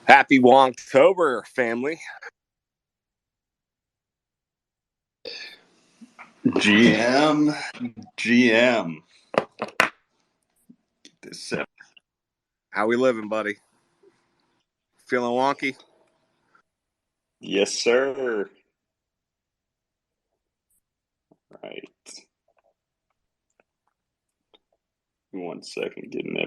Happy Wonktober, family. GM. How we living, buddy? Feeling wonky? Yes, sir. Right. 1 second, getting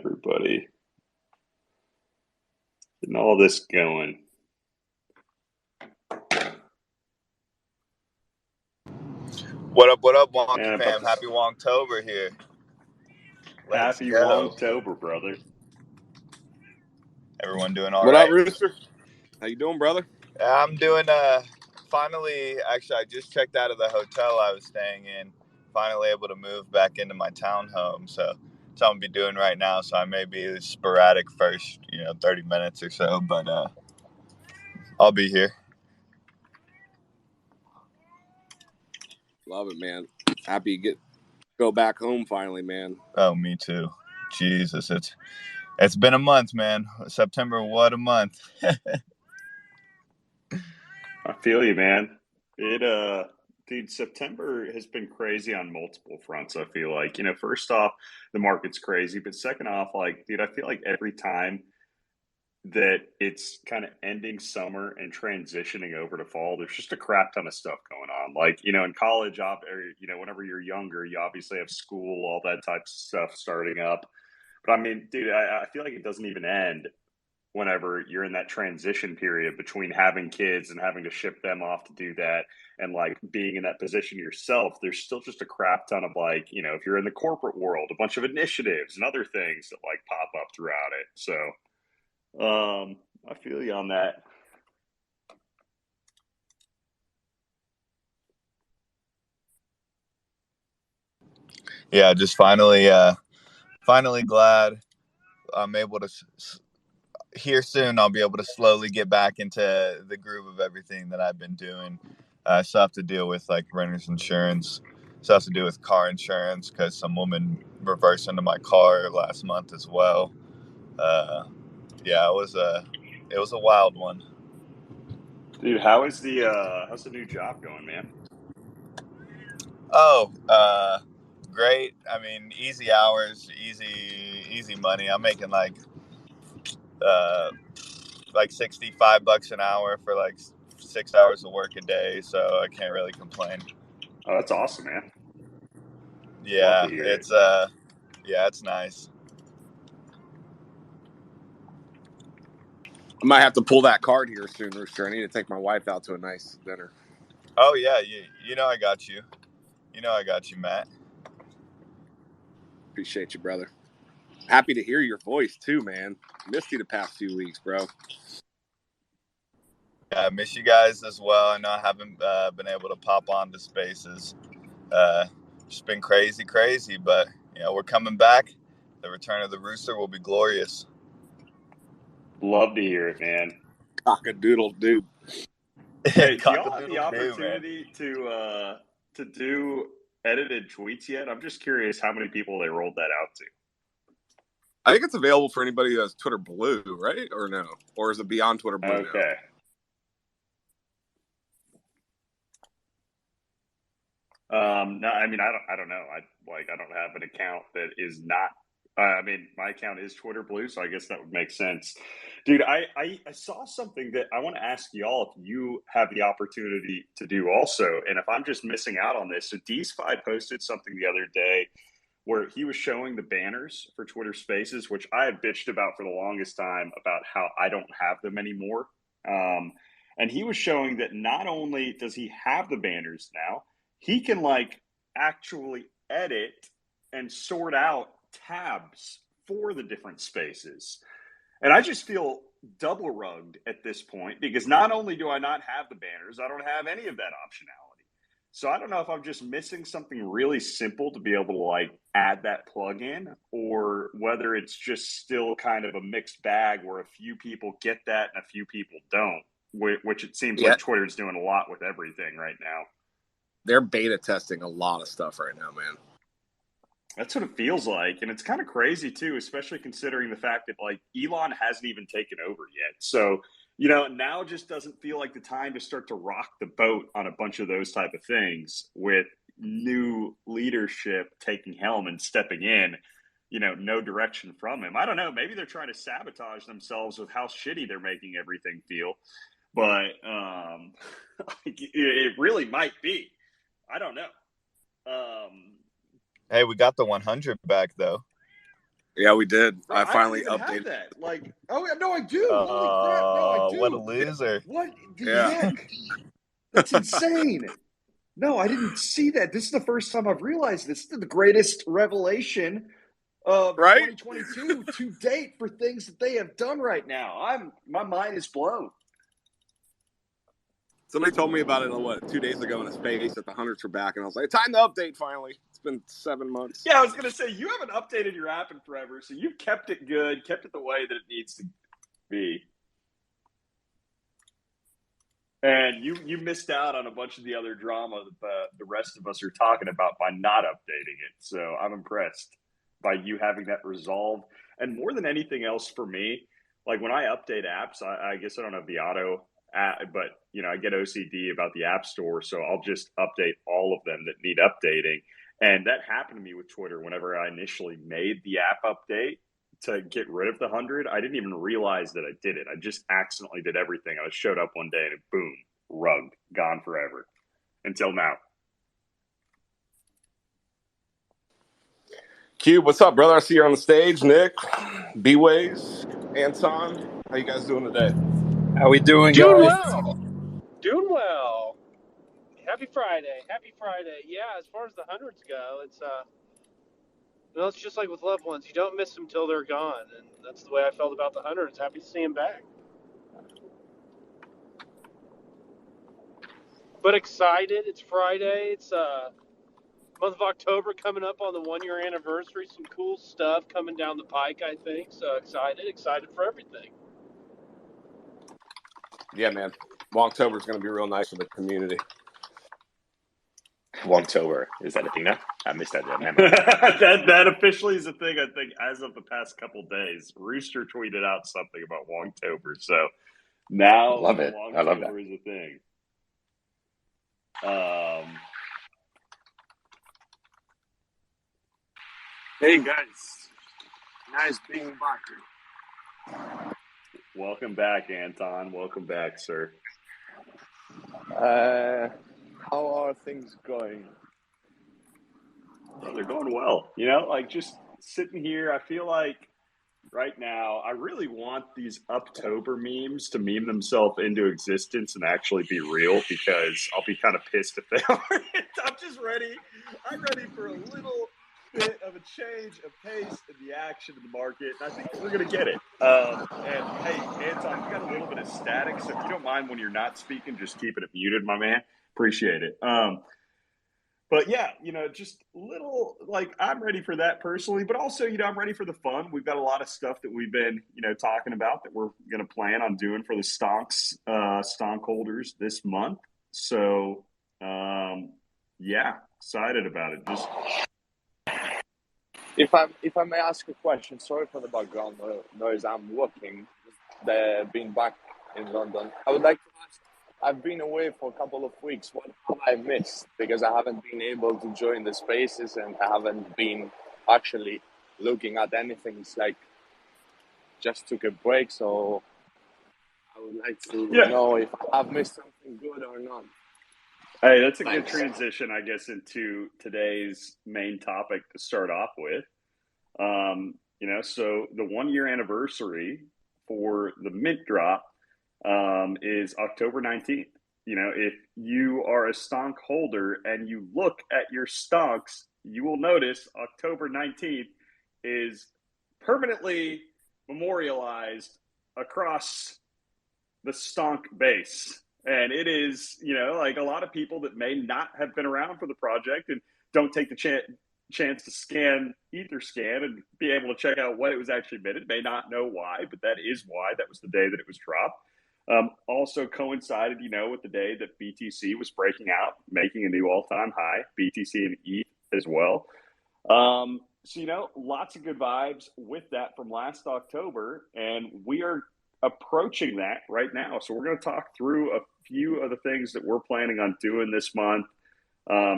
all this going. What up, Wonky Man, fam? Happy Wonktober here. Let's Happy go. Wonktober, brother. Everyone doing all What right? up, Rooster? How you doing, brother? I'm doing, finally, actually, I just checked out of the hotel I was staying in. Finally able to move back into my townhome. So that's what I'm going to be doing right now. So I may be sporadic first, 30 minutes or so, but I'll be here. Love it, man. Happy to go back home finally, man. Oh, me too. Jesus, it's been a month, man. September, what a month. I feel you, man. Dude, September has been crazy on multiple fronts, I feel like. First off, the market's crazy, but second off, dude, I feel like every time that it's kind of ending summer and transitioning over to fall, there's just a crap ton of stuff going on. In college, whenever you're younger, you obviously have school, all that type of stuff starting up. But I mean, dude, I feel like it doesn't even end whenever you're in that transition period between having kids and having to ship them off to do that and being in that position yourself. There's still just a crap ton of if you're in the corporate world, a bunch of initiatives and other things that pop up throughout it. So I feel you on that. Yeah, just finally glad I'm able to here soon. I'll be able to slowly get back into the groove of everything that I've been doing. I still have to deal with renter's insurance. Still have to deal with car insurance because some woman reversed into my car last month as well. Yeah, it was a wild one. Dude, how's the new job going, man? Oh, great. I mean, easy hours, easy money. I'm making uh, 65 bucks an hour for 6 hours of work a day, so I can't really complain. Oh, that's awesome, man. Love Yeah, to hear it. it's nice. I might have to pull that card here soon, Rooster. I need to take my wife out to a nice dinner. Oh yeah, you know I got you. You know I got you, Matt. Appreciate you, brother. Happy to hear your voice too, man. Missed you the past few weeks, bro. Yeah, I miss you guys as well. I know I haven't been able to pop on to spaces. Just been crazy, but we're coming back. The return of the rooster will be glorious. Love to hear it, man. Cock-a-doodle dude. Hey, do y'all have the Cock-a-doodle-doo, man. opportunity to do edited tweets yet? I'm just curious how many people they rolled that out to. I think it's available for anybody who has Twitter Blue, right? Or no? Or is it beyond Twitter Blue now? Okay. No, I mean, I don't know. I don't have an account that is not. I mean, my account is Twitter Blue, so I guess that would make sense, dude. I saw something that I want to ask y'all if you have the opportunity to do also, and if I'm just missing out on this. So D-Spy posted something the other day where he was showing the banners for Twitter Spaces, which I had bitched about for the longest time about how I don't have them anymore. And he was showing that not only does he have the banners now, he can actually edit and sort out tabs for the different spaces. And I just feel double rugged at this point because not only do I not have the banners, I don't have any of that optionality. So I don't know if I'm just missing something really simple to be able to add that plug in, or whether it's just still kind of a mixed bag where a few people get that and a few people don't, which it seems like Twitter's doing a lot with everything right now. They're beta testing a lot of stuff right now, man. That's what it feels like. And it's kind of crazy too, especially considering the fact that like Elon hasn't even taken over yet. So, now just doesn't feel like the time to start to rock the boat on a bunch of those type of things with new leadership taking helm and stepping in, no direction from him. I don't know. Maybe they're trying to sabotage themselves with how shitty they're making everything feel. But it really might be. I don't know. Hey, we got the 100 back though. Yeah, we did. Bro, I I don't finally even have updated. that. Like, oh, no, I do. Holy crap. No, I do. What a loser. What the Yeah. heck? That's insane. No, I didn't see that. This is the first time I've realized this. This is the greatest revelation of Right? 2022 to date for things that they have done right now. My mind is blown. Somebody told me about it, 2 days ago in a space that the hundreds were back, and I was like, time to update finally. It's been 7 months. Yeah, I was going to say, you haven't updated your app in forever, so you've kept it good, kept it the way that it needs to be. And you missed out on a bunch of the other drama that the rest of us are talking about by not updating it. So I'm impressed by you having that resolved. And more than anything else for me, like when I update apps, I guess I don't have the auto app, but I get OCD about the app store, so I'll just update all of them that need updating. And that happened to me with Twitter whenever I initially made the app update to get rid of the 100. I didn't even realize that I did it. I just accidentally did everything. I showed up one day and boom, rugged, gone forever. Until now. Cube, what's up, brother? I see you on the stage. Nick, B-Ways, Anton. How you guys doing today? How we doing, Doing guys? well. Doing well. Happy Friday. Happy Friday. Yeah, as far as the hundreds go, it's just like with loved ones. You don't miss them till they're gone, and that's the way I felt about the hundreds. Happy to see them back. But excited. It's Friday. It's month of October coming up on the 1-year anniversary. Some cool stuff coming down the pike, I think. So excited for everything. Yeah, man. Wonktober is going to be real nice for the community. Wonktober, is that a thing now? I missed that memo. that officially is a thing, I think, as of the past couple days. Rooster tweeted out something about Wonktober, so now Love it. I love that. Wonktober is a thing. Hey, guys. Nice being back. Welcome back, Anton. Welcome back, sir. How are things going? They're going well. Just sitting here, I feel like right now, I really want these Uptober memes to meme themselves into existence and actually be real, because I'll be kind of pissed if they aren't. I'm just ready. I'm ready for a little bit of a change of pace in the action in the market. And I think we're going to get it. And hey, Anton, you got a little bit of static, so if you don't mind when you're not speaking, just keeping it muted, my man. Appreciate it. But yeah, just little, I'm ready for that personally, but also, I'm ready for the fun. We've got a lot of stuff that we've been, talking about that we're going to plan on doing for the stonk holders this month. So, yeah, excited about it. Just If I may ask a question, sorry for the background noise. I'm walking, being back in London. I would like to ask, I've been away for a couple of weeks. What have I missed? Because I haven't been able to join the spaces and I haven't been actually looking at anything. It's like just took a break, so I would like to know if I've missed something good or not. Hey, that's a good transition, I guess, into today's main topic to start off with. So the 1-year anniversary for the mint drop is October 19th. If you are a stonk holder and you look at your stonks, you will notice October 19th is permanently memorialized across the stonk base. And it is, a lot of people that may not have been around for the project and don't take the chance to scan Etherscan and be able to check out what it was actually minted, may not know why, but that is why. That was the day that it was dropped. Also coincided, with the day that BTC was breaking out, making a new all-time high, BTC and ETH as well. So, lots of good vibes with that from last October, and we are approaching that right now. So we're going to talk through a few of the things that we're planning on doing this month,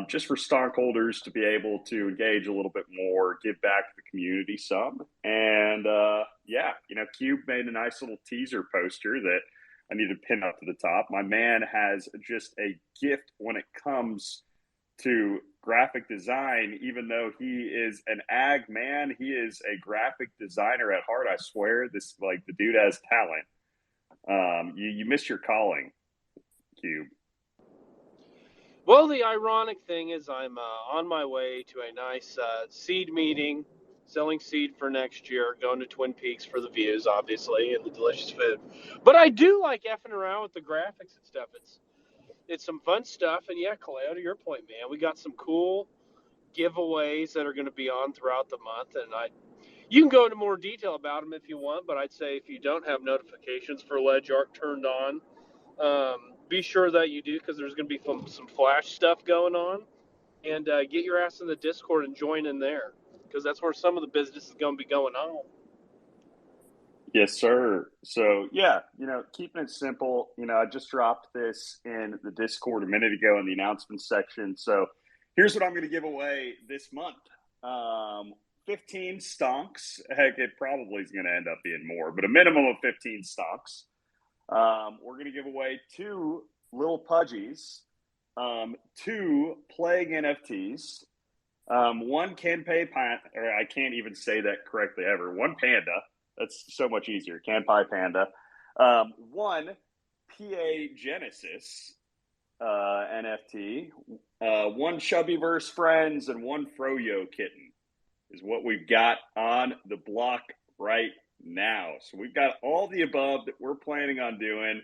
just for stockholders to be able to engage a little bit more, give back to the community some. And Cube made a nice little teaser poster that I need to pin up to the top. My man has just a gift when it comes to graphic design. Even though he is an ag man, he is a graphic designer at heart. I swear, the dude has talent. You missed your calling, Cube. Well, the ironic thing is I'm on my way to a nice seed meeting, selling seed for next year, going to Twin Peaks for the views, obviously, and the delicious food. But I do like effing around with the graphics and stuff. It's some fun stuff. And yeah, Kaleo, to your point, man, we got some cool giveaways that are going to be on throughout the month. And you can go into more detail about them if you want, but I'd say if you don't have notifications for LedgArt turned on, be sure that you do, because there's going to be some flash stuff going on. And get your ass in the Discord and join in there, because that's where some of the business is going to be going on. Yes, sir. So, yeah, keeping it simple, I just dropped this in the Discord a minute ago in the announcement section. So here's what I'm going to give away this month. 15 stonks. Heck, it probably is going to end up being more, but a minimum of 15 stonks. We're going to give away 2 little pudgies, 2 playing NFTs, 1 Kanpai panda, or I can't even say that correctly ever, 1 panda. That's so much easier. Kanpai panda. 1 PA Genesis NFT, 1 Chubbyverse Friends, and 1 Froyo Kitten is what we've got on the block right now. So we've got all the above that we're planning on doing.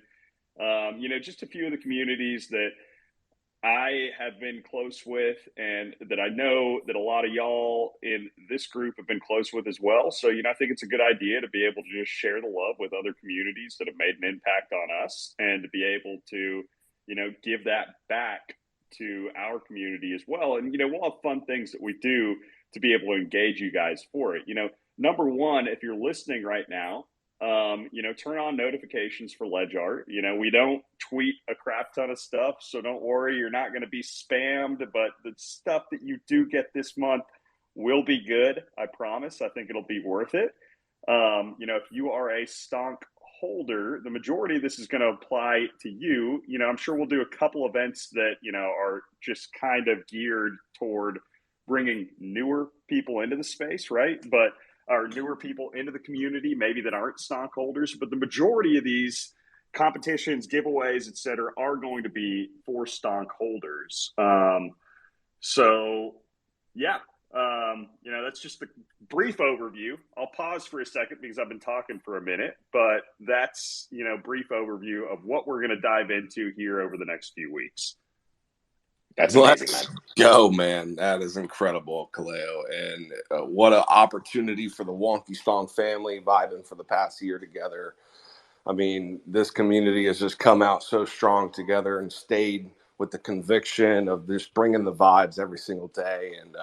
Just a few of the communities that I have been close with, and that I know that a lot of y'all in this group have been close with as well. So, I think it's a good idea to be able to just share the love with other communities that have made an impact on us, and to be able to, give that back to our community as well. And, we'll have fun things that we do to be able to engage you guys for it. Number one, if you're listening right now, turn on notifications for LedgArt. We don't tweet a crap ton of stuff, so don't worry, you're not going to be spammed, but the stuff that you do get this month will be good. I promise. I think it'll be worth it. If you are a stonk holder, the majority of this is going to apply to you. I'm sure we'll do a couple events that, are just kind of geared toward bringing newer people into the space, right? But are newer people into the community, maybe that aren't stockholders, but the majority of these competitions, giveaways, et cetera, are going to be for stockholders. That's just a brief overview. I'll pause for a second because I've been talking for a minute, but that's, brief overview of what we're going to dive into here over the next few weeks. That's amazing, Let's man. go, man. That is incredible, Kaleo. And what an opportunity for the Wonky Stonk family, vibing for the past year together. I mean, this community has just come out so strong together and stayed with the conviction of just bringing the vibes every single day. And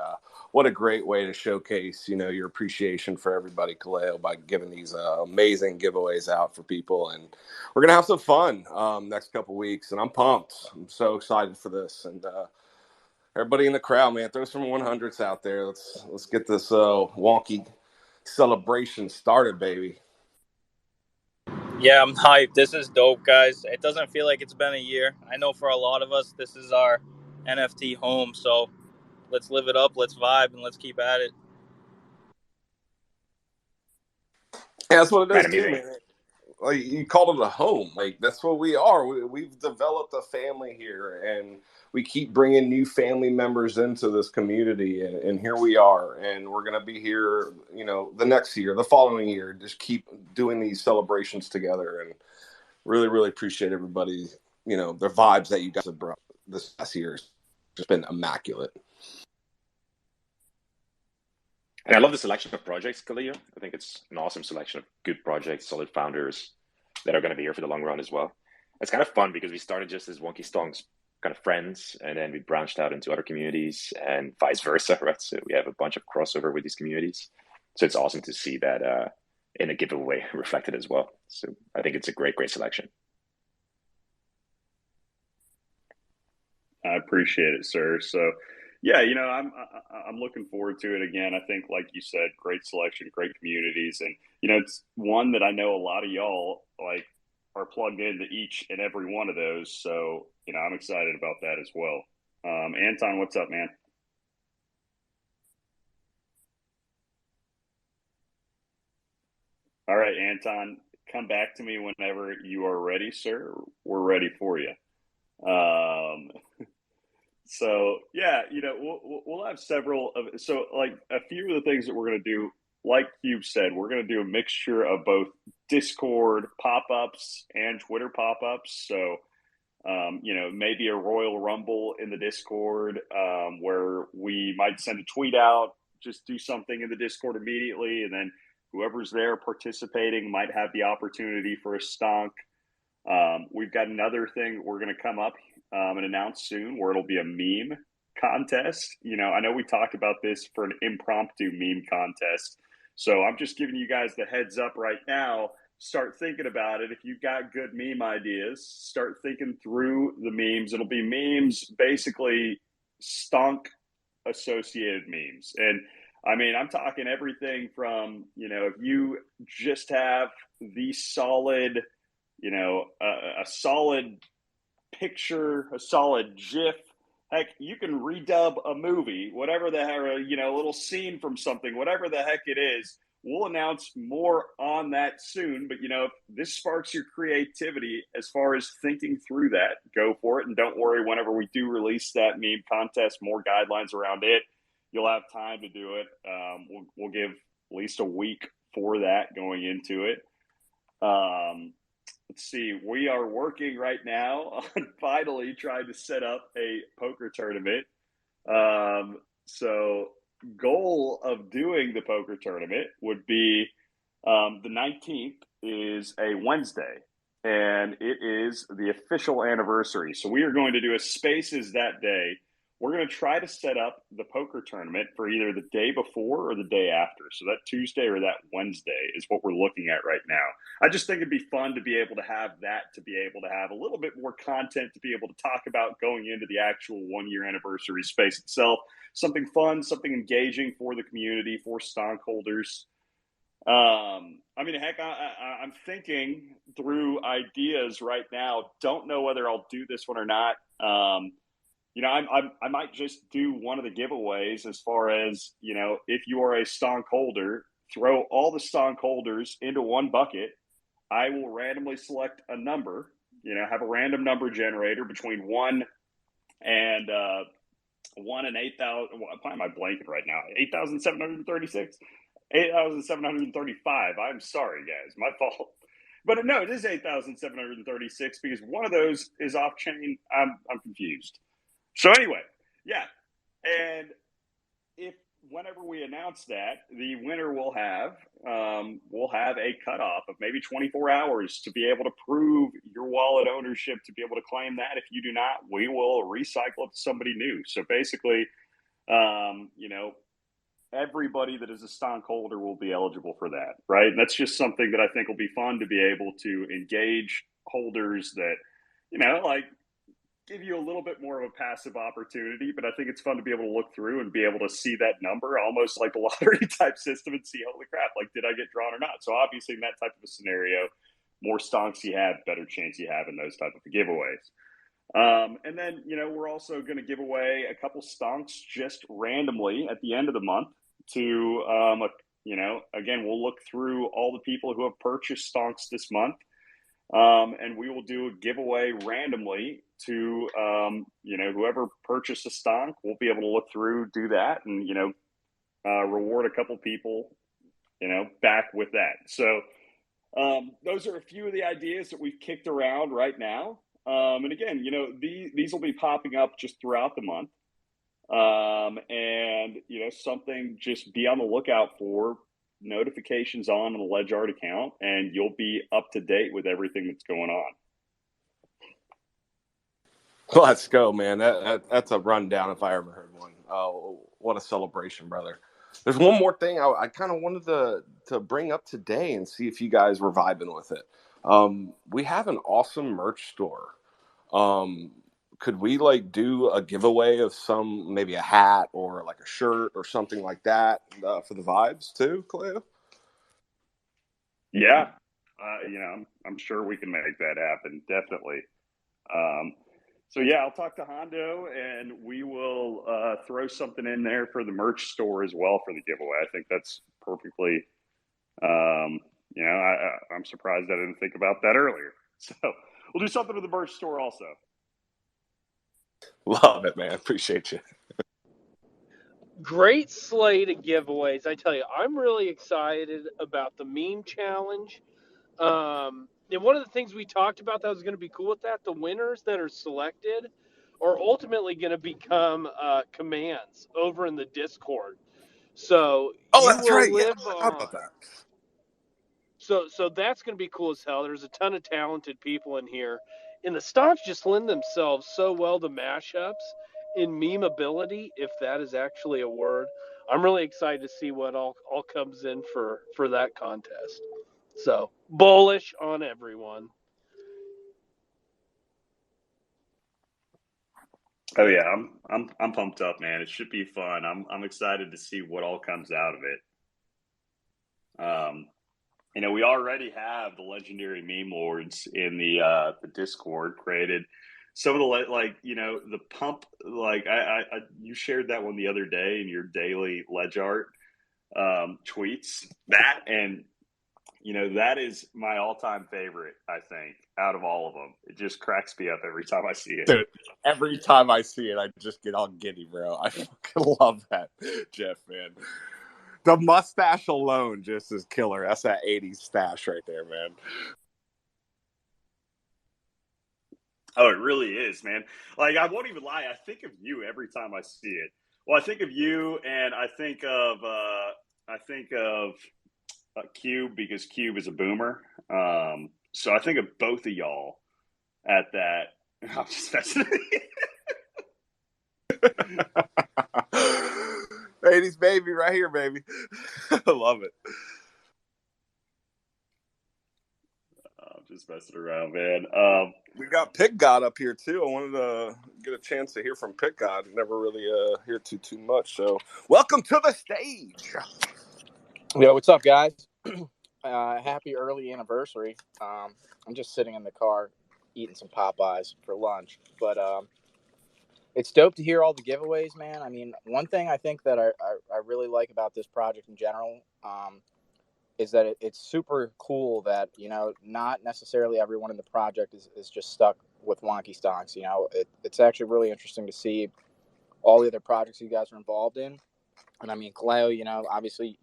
what a great way to showcase, your appreciation for everybody, Kaleo, by giving these amazing giveaways out for people. And we're going to have some fun next couple weeks. And I'm pumped. I'm so excited for this. And everybody in the crowd, man, throw some 100s out there. Let's get this wonky celebration started, baby. Yeah, I'm hyped. This is dope, guys. It doesn't feel like it's been a year. I know for a lot of us, this is our NFT home. So let's live it up, let's vibe, and let's keep at it. Yeah, that's what it is, Right, too, amazing. man. Like, you called it a home. Like, that's what we are. We've developed a family here, and we keep bringing new family members into this community, and here we are. And we're going to be here, the next year, the following year, just keep doing these celebrations together. And really, really appreciate everybody, their vibes that you guys have brought this past year. It's just been immaculate. And I love the selection of projects, Kaleo. I think it's an awesome selection of good projects, solid founders that are going to be here for the long run as well. It's kind of fun because we started just as Wonky Stonks kind of friends, and then we branched out into other communities and vice versa, right? So we have a bunch of crossover with these communities. So it's awesome to see that in a giveaway reflected as well. So I think it's a great selection. I appreciate it, sir. So, yeah, I'm looking forward to it again. I think, like you said, great selection, great communities, and it's one that I know a lot of y'all like are plugged into each and every one of those. So, I'm excited about that as well. Anton, what's up, man? All right, Anton, come back to me whenever you are ready, sir. We're ready for you. Um, So yeah, we'll have several of so like a few of the things that we're going to do. Like you said, we're going to do a mixture of both Discord pop-ups and Twitter pop-ups. So maybe a Royal Rumble in the Discord where we might send a tweet out, just do something in the Discord immediately, and then whoever's there participating might have the opportunity for a stonk. We've got another thing we're going to come up and announce soon where it'll be a meme contest. I know we talked about this for an impromptu meme contest. So I'm just giving you guys the heads up right now. Start thinking about it. If you've got good meme ideas, start thinking through the memes. It'll be memes, basically stonk associated memes. And I mean, I'm talking everything from, if you just have the solid, a solid picture, a solid GIF. Heck, you can redub a movie, whatever the heck, a little scene from something, whatever the heck it is. We'll announce more on that soon. But, if this sparks your creativity as far as thinking through that, go for it. And don't worry, whenever we do release that meme contest, more guidelines around it, you'll have time to do it. We'll give at least a week for that going into it. Let's see. We are working right now on finally trying to set up a poker tournament. So goal of doing the poker tournament would be the 19th is a Wednesday, and it is the official anniversary. So we are going to do a Spaces that day. We're going to try to set up the poker tournament for either the day before or the day after. So that Tuesday or that Wednesday is what we're looking at right now. I just think it'd be fun to be able to have that, to be able to have a little bit more content to be able to talk about going into the actual 1-year anniversary space itself. Something fun, something engaging for the community, for stockholders. I mean, heck, I'm thinking through ideas right now. Don't know whether I'll do this one or not. I might just do one of the giveaways as far as, if you are a stonk holder, throw all the stonk holders into one bucket. I will randomly select a number, have a random number generator between 1 and 8,000. Why am I blanking right now? 8,736, 8,735. I'm sorry, guys. My fault. But no, it is 8,736 because one of those is off chain. I'm confused. So anyway, yeah, and whenever we announce that, the winner will have a cutoff of maybe 24 hours to be able to prove your wallet ownership, to be able to claim that. If you do not, we will recycle it to somebody new. So basically, everybody that is a stonk holder will be eligible for that, right? And that's just something that I think will be fun to be able to engage holders that, give you a little bit more of a passive opportunity, but I think it's fun to be able to look through and be able to see that number almost like a lottery type system and see, holy crap, like, did I get drawn or not? So obviously in that type of a scenario, more stonks you have, better chance you have in those type of giveaways. And then, we're also going to give away a couple stonks just randomly at the end of the month to, again, we'll look through all the people who have purchased stonks this month. And we will do a giveaway randomly to, whoever purchased a stonk. We'll be able to look through, do that, and, reward a couple people, back with that. So those are a few of the ideas that we've kicked around right now. And again, these will be popping up just throughout the month. And, something just be on the lookout for. Notifications on the LedgArt account, and you'll be up to date with everything that's going on. Let's go, man. That's a rundown if I ever heard one. Oh, what a celebration, brother. There's one more thing I kind of wanted to bring up today and see if you guys were vibing with it. We have an awesome merch store. Could we like do a giveaway of some, maybe a hat or like a shirt or something like that for the vibes too, Cleo? Yeah, I'm sure we can make that happen. Definitely. So yeah, I'll talk to Hondo, and we will throw something in there for the merch store as well for the giveaway. I think that's perfectly. I'm surprised I didn't think about that earlier. So we'll do something with the merch store also. Love it, man. Appreciate you. Great slate of giveaways. I tell you, I'm really excited about the meme challenge. And one of the things we talked about that was going to be cool with that, the winners that are selected are ultimately going to become commands over in the Discord. So Oh, you that's right. will Yeah, live I forgot on. about that. So that's going to be cool as hell. There's a ton of talented people in here. And the stonks just lend themselves so well to mashups in memeability, if that is actually a word. I'm really excited to see what all comes in for that contest. So bullish on everyone. Oh yeah, I'm pumped up, man. It should be fun. I'm excited to see what all comes out of it. We already have the legendary meme lords in the Discord created. Some of the the pump, like I you shared that one the other day in your daily LedgArt tweets. That, and that is my all-time favorite, I think, out of all of them. It just cracks me up every time I see it. Dude, every time I see it, I just get all giddy, bro. I fucking love that, Jeff, man. The mustache alone just is killer. That's that 80s stash right there, man. Oh, it really is, man. Like, I won't even lie. I think of you every time I see it. Well, I think of you, and I think of Cube, because Cube is a boomer. So I think of both of y'all at that. I'm just messing with you. 80s baby right here, baby. I love it. I'm just messing around, man. We got Pick God up here too. I wanted to get a chance to hear from Pick God. Never really hear too much. So welcome to the stage. Yo, what's up, guys? Happy early anniversary. I'm just sitting in the car eating some Popeyes for lunch, but it's dope to hear all the giveaways, man. I mean, one thing I think that I really like about this project in general is that it's super cool that, not necessarily everyone in the project is just stuck with Wonky Stonks. It's actually really interesting to see all the other projects you guys are involved in. And I mean, Kaleo, obviously,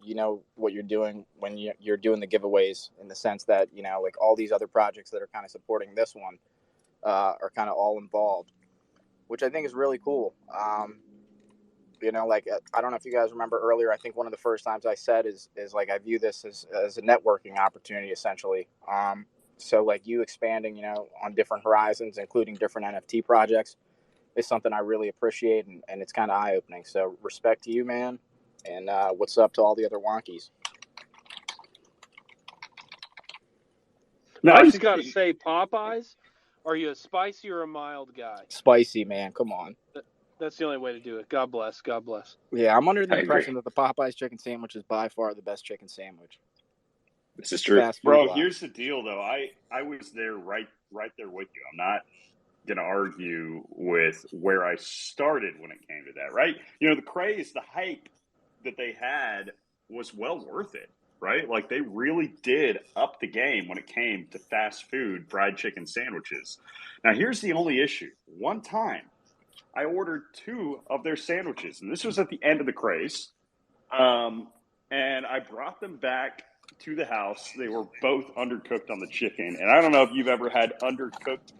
what you're doing when you're doing the giveaways, in the sense that, like all these other projects that are kind of supporting this one are kind of all involved, which I think is really cool. Like, I don't know if you guys remember earlier, I think one of the first times I said is like, I view this as a networking opportunity, essentially. So like you expanding, on different horizons, including different NFT projects, is something I really appreciate, and it's kind of eye-opening. So respect to you, man. And what's up to all the other wonkies? No, I I just think got to say, Popeyes, are you a spicy or a mild guy? Spicy, man. Come on. That's the only way to do it. God bless. God bless. Yeah, I'm under the I impression agree. that the Popeyes chicken sandwich is by far the best chicken sandwich. This is true. Fast food bro, wise. here's the deal, though. I was there right there with you. I'm not gonna argue with where I started when it came to that, right? The craze, the hype that they had was well worth it, right? Like, they really did up the game when it came to fast food fried chicken sandwiches. Now, here's the only issue. One time I ordered 2 of their sandwiches, and this was at the end of the craze. And I brought them back to the house. They were both undercooked on the chicken. And I don't know if you've ever had undercooked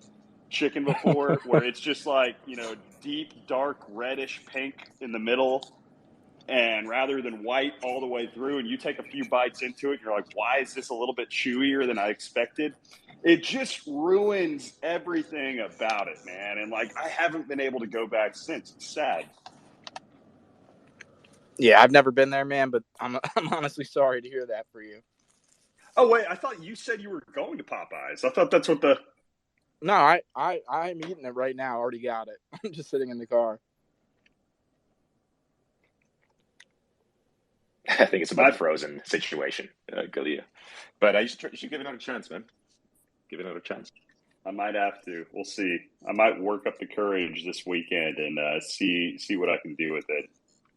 chicken before, where it's just like, deep, dark, reddish pink in the middle, and rather than white all the way through. And you take a few bites into it, you're like, why is this a little bit chewier than I expected? It just ruins everything about it, man. And like, I haven't been able to go back since. It's sad. Yeah, I've never been there, man, but I'm honestly sorry to hear that for you. Oh wait, I thought you said you were going to Popeyes. I thought that's what the. No, I'm eating it right now. I already got it. I'm just sitting in the car. I think it's about frozen situation, Galia. But you should give it another chance, man. Give it another chance. I might have to. We'll see. I might work up the courage this weekend and see what I can do with it.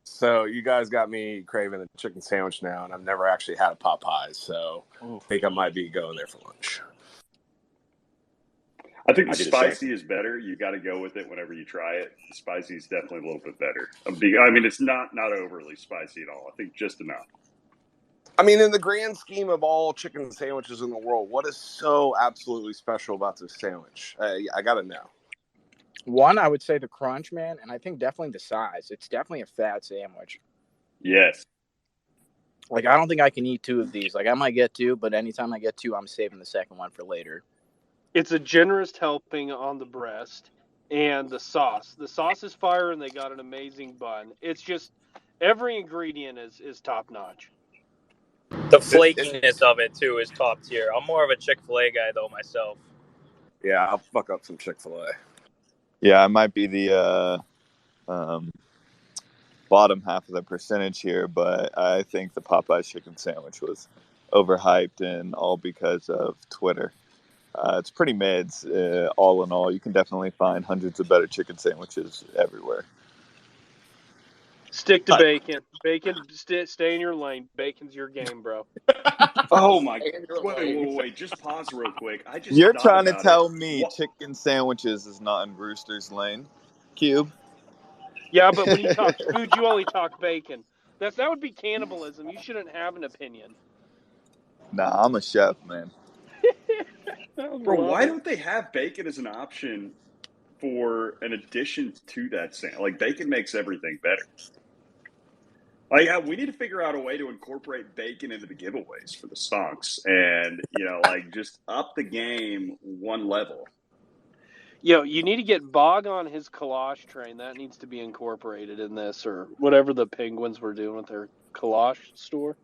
So you guys got me craving a chicken sandwich now, and I've never actually had a Popeyes, so I think I might be going there for lunch. I think the spicy is better. You got to go with it whenever you try it. The spicy is definitely a little bit better. I mean, it's not overly spicy at all. I think just enough. I mean, in the grand scheme of all chicken sandwiches in the world, what is so absolutely special about this sandwich? I got to know. One, I would say the crunch, man, and I think definitely the size. It's definitely a fat sandwich. Yes. Like, I don't think I can eat two of these. Like, I might get two, but anytime I get two, I'm saving the second one for later. It's a generous helping on the breast, and the sauce. The sauce is fire, and they got an amazing bun. It's just every ingredient is top notch. The flakiness of it too is top tier. I'm more of a Chick-fil-A guy though myself. Yeah, I'll fuck up some Chick-fil-A. Yeah, I might be the bottom half of the percentage here, but I think the Popeyes chicken sandwich was overhyped, and all because of Twitter. It's pretty mids, all in all. You can definitely find hundreds of better chicken sandwiches everywhere. Stick to bacon. Bacon, stay in your lane. Bacon's your game, bro. Oh my! Wait! Just pause real quick. I just You're thought trying to about tell it. me chicken sandwiches is not in Rooster's lane, Cube? Yeah, but when you talk food, you only talk bacon. That would be cannibalism. You shouldn't have an opinion. Nah, I'm a chef, man. Bro, why don't they have bacon as an option for an addition to that sandwich? Like, bacon makes everything better. Like, we need to figure out a way to incorporate bacon into the giveaways for the stonks, and like just up the game one level. Yo, you need to get Bog on his kolache train. That needs to be incorporated in this, or whatever the Penguins were doing with their kolache store.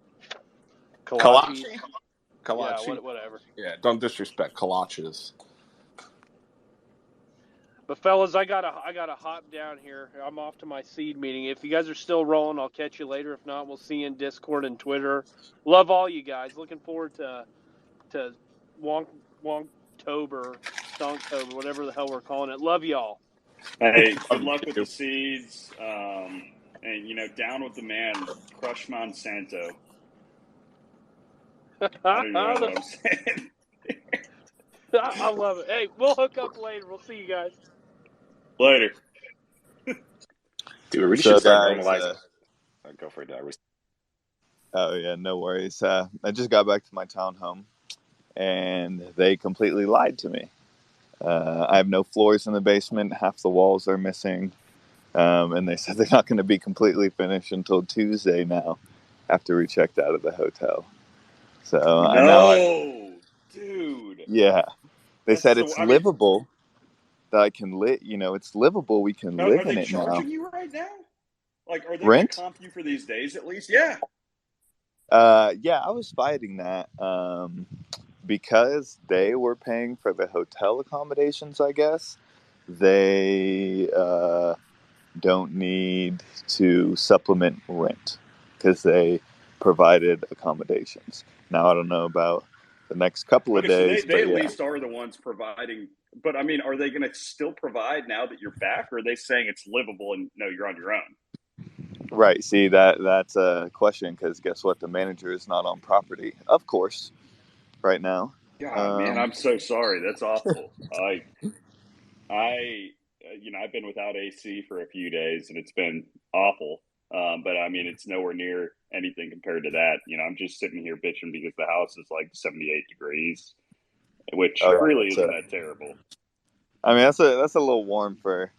Kolache? Yeah, whatever. Yeah, don't disrespect kolaches. But fellas, I gotta hop down here. I'm off to my seed meeting. If you guys are still rolling, I'll catch you later. If not, we'll see you in Discord and Twitter. Love all you guys. Looking forward to Wonktober, Stonktober, whatever the hell we're calling it. Love y'all. Hey, good luck with the seeds. And down with the man, crush Monsanto. I don't know what I'm saying. I love it. Hey, we'll hook up later. We'll see you guys. Later. Dude, we should start normalizing. Go for it, Oh, yeah, no worries. I just got back to my townhome, and they completely lied to me. I have no floors in the basement. Half the walls are missing. And they said they're not going to be completely finished until Tuesday now, after we checked out of the hotel. So dude. Yeah, they said it's livable. That I can live. It's livable. We can live in it now. Are they charging you right now? Like, are they Rent? going to comp you for these days at least? Yeah. Yeah, I was fighting that because they were paying for the hotel accommodations. I guess they don't need to supplement rent because they provided accommodations. Now I don't know about the next couple of days. So they at least are the ones providing. But I mean, are they going to still provide now that you're back, or are they saying it's livable and no, you're on your own? Right. See, that's a question because guess what? The manager is not on property, of course, right now. God, man, I'm so sorry. That's awful. I've been without AC for a few days, and it's been awful. But I mean, it's nowhere near anything compared to that. I'm just sitting here bitching because the house is like 78 degrees, which really isn't that terrible. I mean, that's a little warm for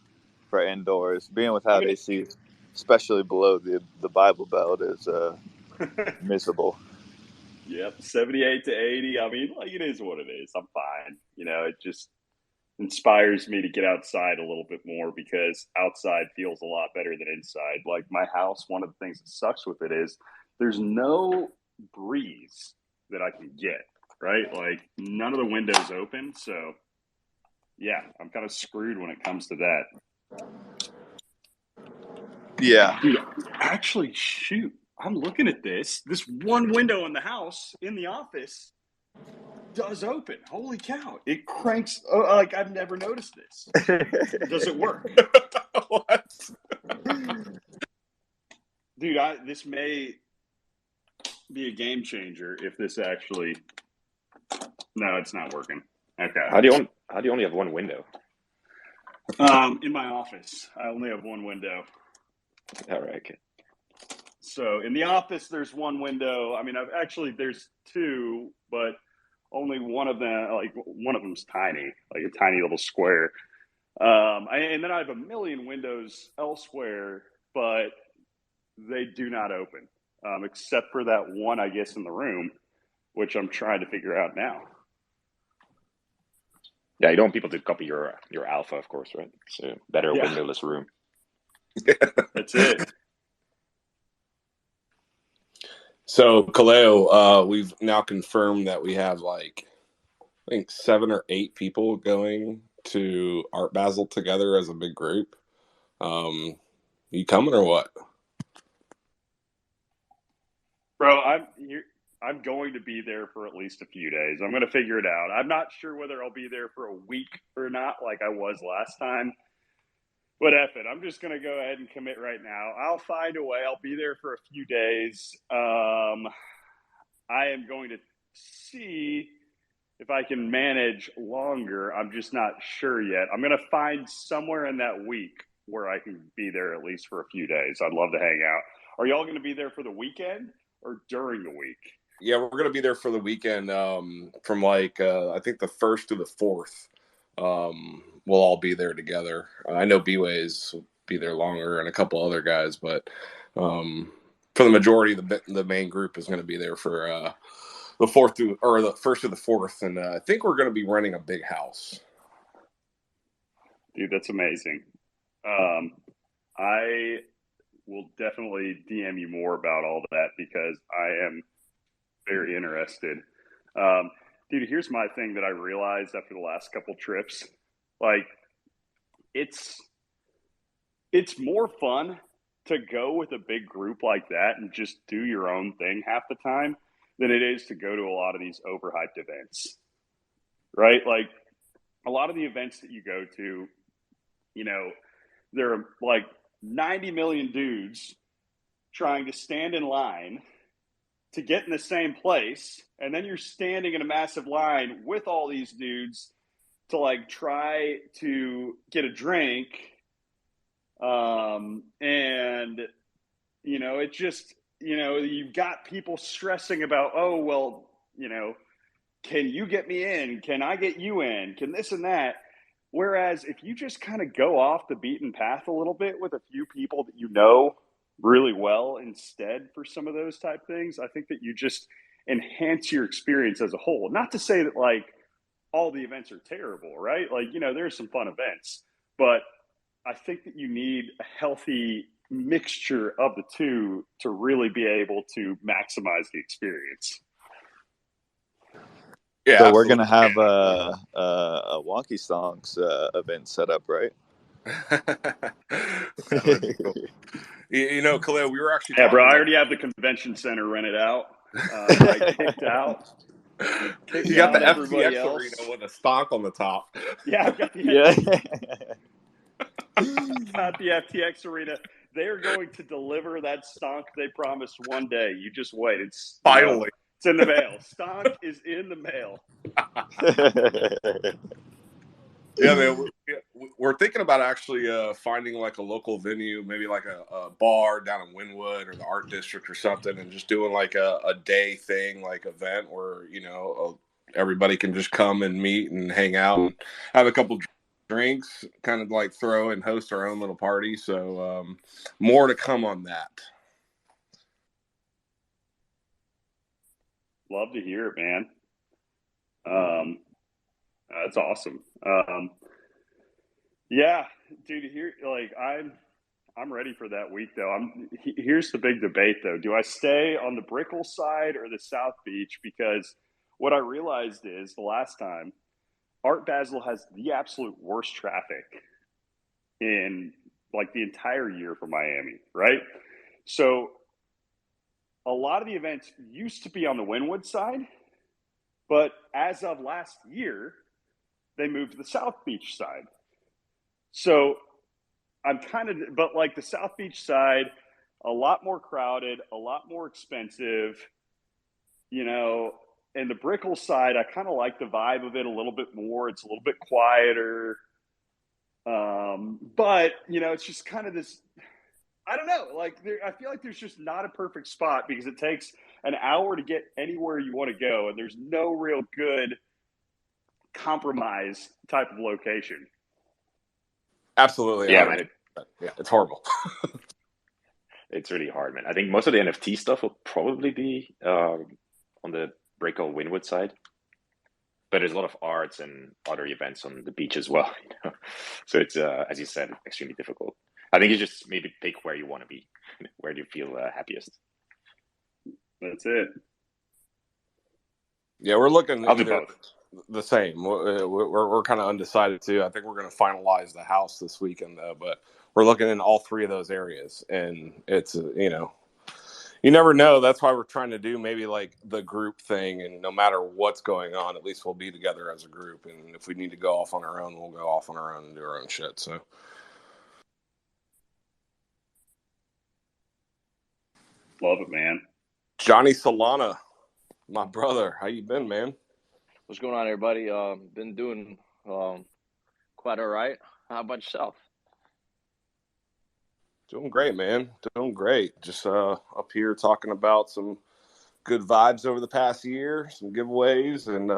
indoors. Being without AC, especially below the Bible Belt, is miserable. Yep, 78 to 80. I mean, like, it is what it is. I'm fine. It just inspires me to get outside a little bit more because outside feels a lot better than inside. Like my house, one of the things that sucks with it is there's no breeze that I can get, right? Like none of the windows open. So, yeah, I'm kind of screwed when it comes to that. Yeah. Dude, actually, shoot. I'm looking at this. This one window in the house, in the office, does open. Holy cow. It cranks. Like, I've never noticed this. Does it work? What? Dude, this may be a game changer if this actually. No, it's not working. Okay. How do you only have one window? In my office, I only have one window. All right. Okay. So in the office, there's one window. I mean, there's two, but only one of them's tiny, like a tiny little square. And then I have a million windows elsewhere, but they do not open, except for that one, I guess, in the room, which I'm trying to figure out now. Yeah, you don't want people to copy your alpha, of course, right? So better Yeah. windowless room. That's it. So, Kaleo, we've now confirmed that we have I think 7 or 8 people going to Art Basel together as a big group. You coming or what? Bro, I'm going to be there for at least a few days. I'm going to figure it out. I'm not sure whether I'll be there for a week or not like I was last time. But F it. I'm just going to go ahead and commit right now. I'll find a way. I'll be there for a few days. I am going to see if I can manage longer. I'm just not sure yet. I'm going to find somewhere in that week where I can be there at least for a few days. I'd love to hang out. Are y'all going to be there for the weekend or during the week? Yeah, we're going to be there for the weekend from I think the 1st to the 4th. We'll all be there together. I know B-Ways will be there longer and a couple other guys, but for the majority, the main group is going to be there for the 1st to the 4th, and I think we're going to be renting a big house. Dude, that's amazing. I will definitely DM you more about all that because I am very interested. Dude, here's my thing that I realized after the last couple trips. Like, it's more fun to go with a big group like that and just do your own thing half the time than it is to go to a lot of these overhyped events, right? Like, a lot of the events that you go to, there are like 90 million dudes trying to stand in line to get in the same place, and then you're standing in a massive line with all these dudes to try to get a drink, and it just you've got people stressing about, oh well, can you get me in, can I get you in, can this and that. Whereas if you just kind of go off the beaten path a little bit with a few people that you know really well instead for some of those type things, I think that you just enhance your experience as a whole. Not to say that all the events are terrible, right? There's some fun events, but I think that you need a healthy mixture of the two to really be able to maximize the experience. Yeah, so we're going to have a Wonky Stonks event set up, right? Cool. Khalil, we were actually bro, I already have the convention center rented out. I kicked out. You got the FTX arena with a stonk on the top. Yeah, I've got the got the FTX arena. They are going to deliver that stonk they promised one day. You just wait. It's finally. It's in the mail. Stonk is in the mail. Yeah, man. We're thinking about actually finding a local venue, maybe a bar down in Wynwood or the Art District or something, and just doing a day thing, event where everybody can just come and meet and hang out and have a couple drinks, kind of throw and host our own little party. So more to come on that. Love to hear it, man. That's awesome. Yeah, dude. Here, like I'm ready for that week though. Here's the big debate though. Do I stay on the Brickell side or the South Beach? Because what I realized is the last time Art Basel has the absolute worst traffic in like the entire year for Miami, right? So a lot of the events used to be on the Wynwood side, but as of last year, they moved to the South Beach side. So I'm kind of, but like the South Beach side, a lot more crowded, a lot more expensive, you know. And the Brickell side, I kind of like the vibe of it a little bit more. It's a little bit quieter. But, you know, it's just kind of this, I don't know, like I feel like there's just not a perfect spot because it takes an hour to get anywhere you want to go. And there's no real good compromise type of location. Absolutely. Yeah, man. Yeah, it's horrible. It's really hard, man. I think most of the NFT stuff will probably be on the Brickell Wynwood side, but there's a lot of arts and other events on the beach as well. You know? So it's, as you said, extremely difficult. I think you just maybe pick where you want to be, where do you feel happiest. That's it. Yeah, we're looking I'll do both. The same. We're kind of undecided too. I think we're going to finalize the house this weekend though, but we're looking in all three of those areas, and it's you know, you never know. That's why we're trying to do maybe like the group thing, and no matter what's going on, at least we'll be together as a group. And if we need to go off on our own, we'll go off on our own and do our own shit. So, Love it, man. Johnny Solana, my brother, how you been, man? What's going on, everybody? Been doing quite all right. How about yourself? Doing great, man. Doing great. Just up here talking about some good vibes over the past year, some giveaways, and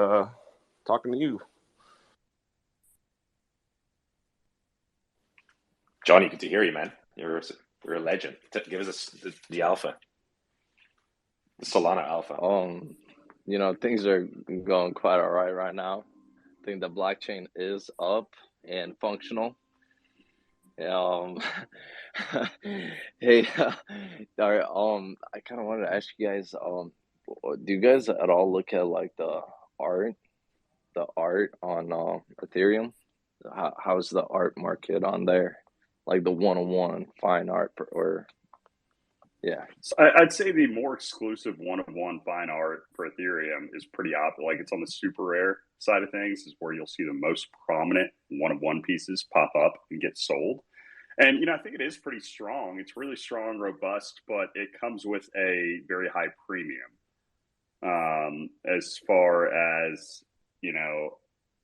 talking to you. Johnny, good to hear you, man. You're a legend. Give us the alpha, the Solana alpha. You know, things are going quite all right now. I think the blockchain is up and functional. Hey, all right, I kind of wanted to ask you guys, do you guys at all look at like the art on Ethereum? How's the art market on there? Like the one-on-one fine art or yeah. So I'd say the more exclusive one-of-one fine art for Ethereum is pretty obvious. Like it's on the super rare side of things is where you'll see the most prominent one-of-one pieces pop up and get sold. And, you know, I think it is pretty strong. It's really strong, robust, but it comes with a very high premium. As far as, you know,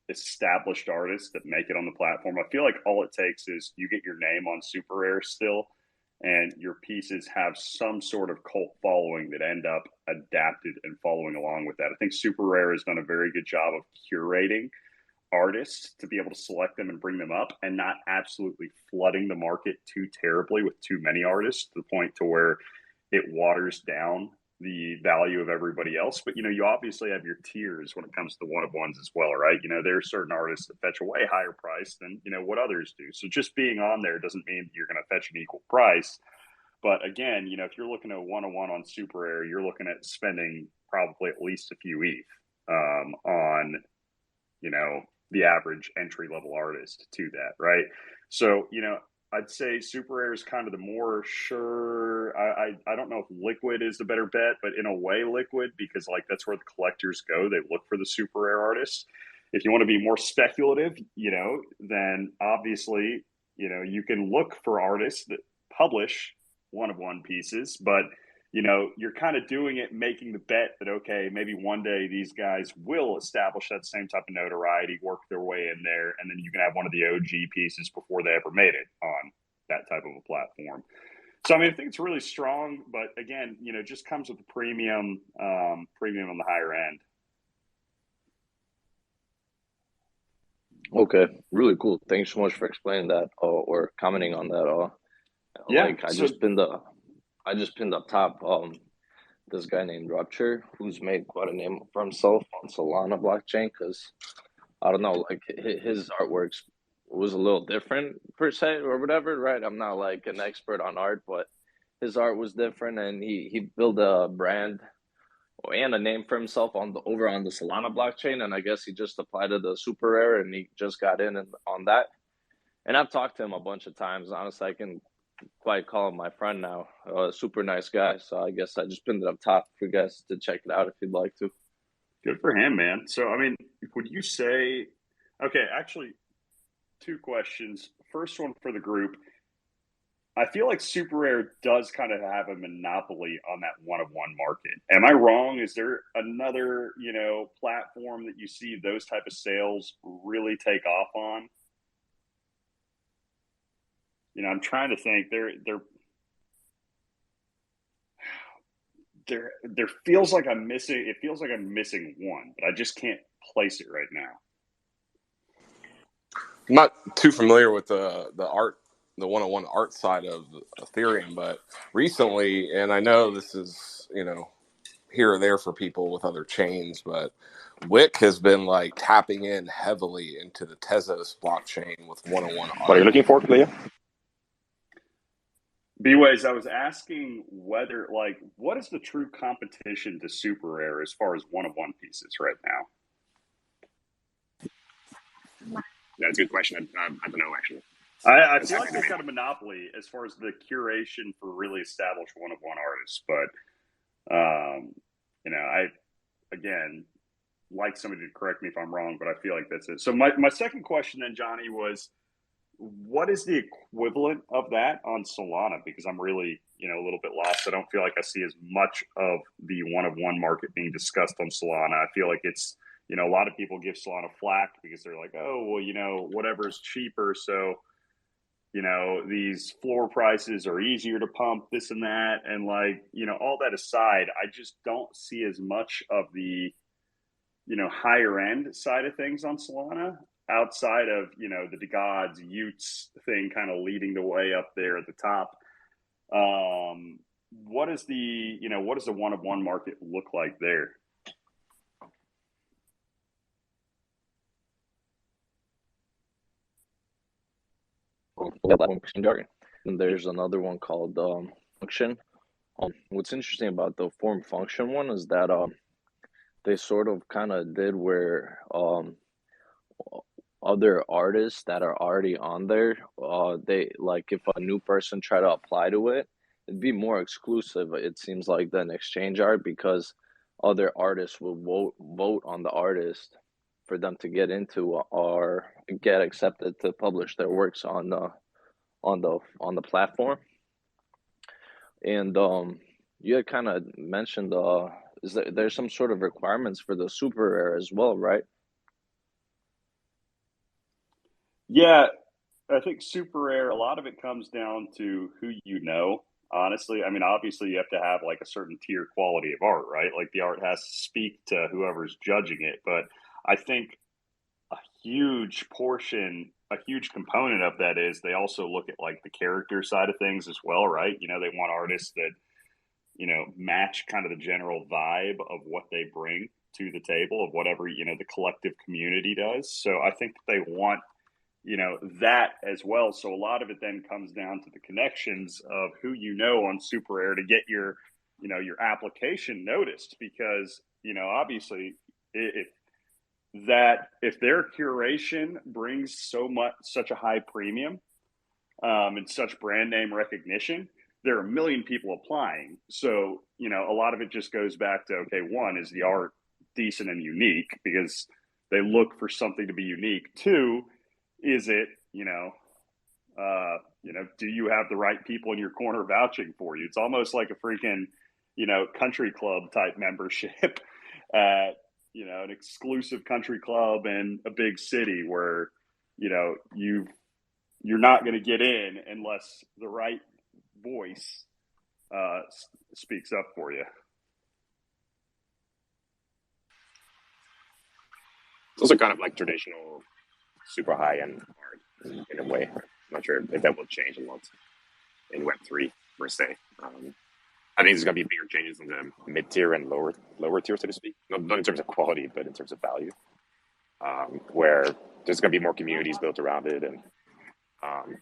established artists that make it on the platform, I feel like all it takes is you get your name on super rare still, and your pieces have some sort of cult following that end up adapted and following along with that. I think Super Rare has done a very good job of curating artists to be able to select them and bring them up and not absolutely flooding the market too terribly with too many artists to the point to where it waters down the value of everybody else. But, you know, you obviously have your tiers when it comes to the one-of-ones as well, right? You know, there are certain artists that fetch a way higher price than, you know, what others do. So just being on there doesn't mean you're going to fetch an equal price. But again, you know, if you're looking at a one-on-one on Super Rare, you're looking at spending probably at least a few ETH on, you know, the average entry-level artist to that, right? So, you know, I'd say Super Rare is kind of the more sure. I don't know if Liquid is the better bet, but in a way, Liquid, because like that's where the collectors go. They look for the Super Rare artists. If you want to be more speculative, you know, then obviously, you know, you can look for artists that publish one-of-one pieces, but you know, you're kind of doing it, making the bet that, okay, maybe one day these guys will establish that same type of notoriety, work their way in there, and then you can have one of the OG pieces before they ever made it on that type of a platform. So, I mean, I think it's really strong, but again, you know, it just comes with the premium on the higher end. Okay, really cool. Thanks so much for explaining that or commenting on that. Yeah, like I just pinned up top this guy named Rupture, who's made quite a name for himself on Solana blockchain. Because I don't know, like his artworks was a little different per se or whatever, right? I'm not like an expert on art, but his art was different, and he built a brand and a name for himself over on the Solana blockchain. And I guess he just applied to the super rare, and he just got in on that. And I've talked to him a bunch of times. Honestly, I can quite call him my friend now. Super nice guy. So I guess I just pinned it up top for you guys to check it out if you'd like to. Good for him, man. So, I mean, would you say, okay, actually, two questions. First one for the group. I feel like Super Rare does kind of have a monopoly on that one-of-one market. Am I wrong? Is there another, platform that you see those type of sales really take off on? I'm trying to think. There feels like I'm missing. It feels like I'm missing one, but I just can't place it right now. I'm not too familiar with the art, the one-on-one art side of Ethereum, but recently, and I know this is here or there for people with other chains, but Wick has been like tapping in heavily into the Tezos blockchain with one-on-one art. What are you looking for, Cleo? B-Ways, I was asking whether, what is the true competition to Super Rare as far as one-of-one pieces right now? That's a good question. I don't know, actually. I feel like they've got a monopoly as far as the curation for really established one-of-one artists. But, I, again, like somebody to correct me if I'm wrong, but I feel like that's it. So my second question then, Johnny, was what is the equivalent of that on Solana? Because I'm really, a little bit lost. I don't feel like I see as much of the one-of-one market being discussed on Solana. I feel like it's, a lot of people give Solana flack because they're like, oh, well, whatever's cheaper. So, these floor prices are easier to pump, this and that. And all that aside, I just don't see as much of the, higher end side of things on Solana outside of, the gods, Utes thing kind of leading the way up there at the top. What does the one-of-one market look like there? And there's another one called function. What's interesting about the form function one is that they sort of kind of did where other artists that are already on there, they like if a new person try to apply to it, it'd be more exclusive, it seems like, than exchange art, because other artists will vote on the artist for them to get into or get accepted to publish their works on the platform. And you had kind of mentioned there's some sort of requirements for the super rare as well, right? Yeah, I think super rare, a lot of it comes down to who honestly. I mean, obviously you have to have like a certain tier quality of art, right? Like the art has to speak to whoever's judging it. But I think a huge component of that is they also look at like the character side of things as well, right? They want artists that, match kind of the general vibe of what they bring to the table of whatever, the collective community does. So I think they want, that as well. So a lot of it then comes down to the connections of who on Super Rare to get your, your application noticed, because, obviously if their curation brings such a high premium and such brand name recognition, there are a million people applying. So, a lot of it just goes back to, okay, one, is the art decent and unique, because they look for something to be unique. Two, is it, do you have the right people in your corner vouching for you? It's almost like a freaking, country club type membership at, an exclusive country club in a big city where, you're not going to get in unless the right voice speaks up for you. It's also kind of like traditional super high-end art in a way. I'm not sure if that will change a lot in Web3 per se. I think there's going to be bigger changes in the mid tier and lower tier, so to speak. Not in terms of quality, but in terms of value, where there's going to be more communities built around it, and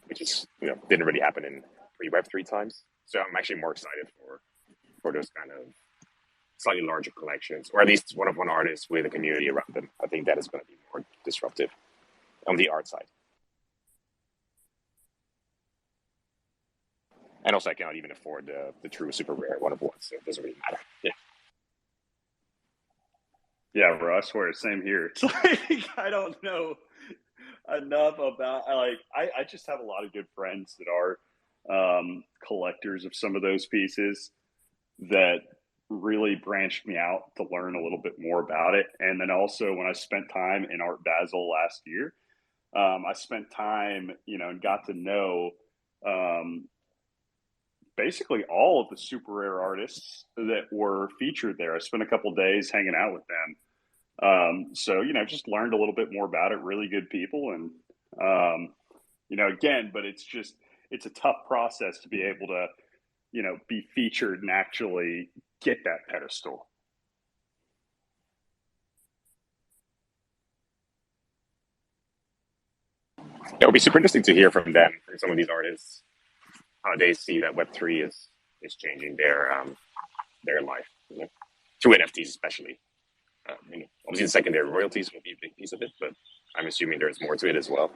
which is didn't really happen in pre-Web3 times. So I'm actually more excited for those kind of slightly larger collections, or at least one artist with a community around them. I think that is going to be more disruptive on the art side. And also, I cannot even afford the true super rare one of one, so it doesn't really matter. Yeah, bro, I swear, same here. It's like I don't know enough about. I just have a lot of good friends that are collectors of some of those pieces that really branched me out to learn a little bit more about it. And then also when I spent time in Art Basel last year, I spent time, and got to know basically all of the super rare artists that were featured there. I spent a couple of days hanging out with them. So, just learned a little bit more about it. Really good people. And, again, but it's a tough process to be able to, be featured and actually get that pedestal. It would be super interesting to hear from them, from some of these artists, how they see that Web3 is changing their life, through NFTs especially. Obviously, the secondary royalties will be a big piece of it, but I'm assuming there's more to it as well.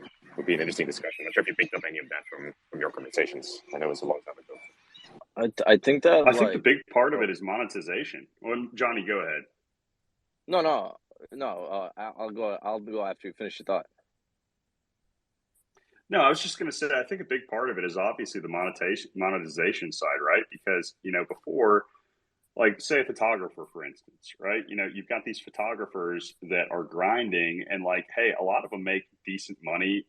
It would be an interesting discussion. I'm not sure if you picked up any of that from your conversations. I know it was a long time ago. I think that I think the big part of it is monetization. Well, Johnny, go ahead. No. I'll go after you finish your thought. No, I was just going to say, I think a big part of it is obviously the monetization side, right? Because, before, like, say a photographer, for instance, right? You've got these photographers that are grinding and like, hey, a lot of them make decent money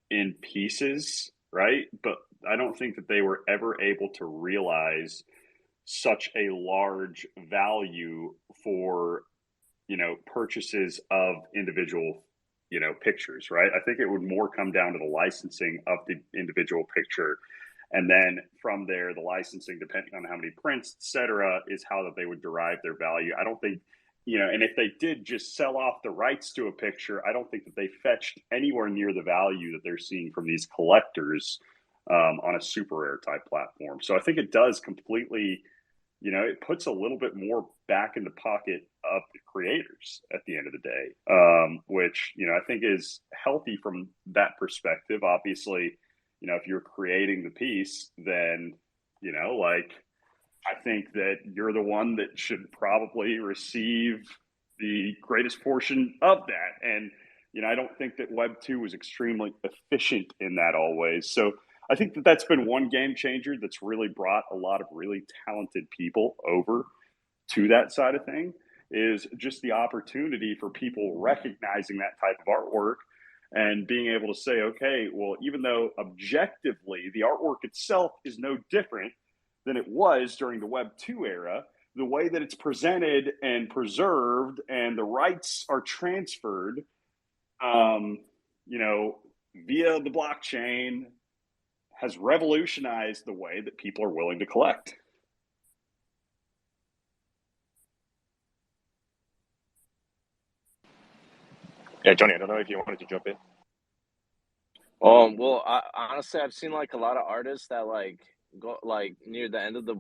in pieces, right? But I don't think that they were ever able to realize such a large value for, purchases of individual pictures, right? I think it would more come down to the licensing of the individual picture. And then from there, the licensing, depending on how many prints, et cetera, is how that they would derive their value. I don't think, and if they did just sell off the rights to a picture, I don't think that they fetched anywhere near the value that they're seeing from these collectors on a super rare type platform. So I think it does completely, it puts a little bit more back in the pocket of the creators at the end of the day, which, I think is healthy from that perspective. Obviously, if you're creating the piece, then, I think that you're the one that should probably receive the greatest portion of that. And, I don't think that Web 2 was extremely efficient in that always. So I think that that's been one game changer that's really brought a lot of really talented people over to that side of thing, is just the opportunity for people recognizing that type of artwork and being able to say, okay, well, even though objectively the artwork itself is no different than it was during the Web 2 era, the way that it's presented and preserved and the rights are transferred, via the blockchain has revolutionized the way that people are willing to collect. Yeah, Johnny, I don't know if you wanted to jump in. Well, honestly, I've seen like a lot of artists that like go like near the end of the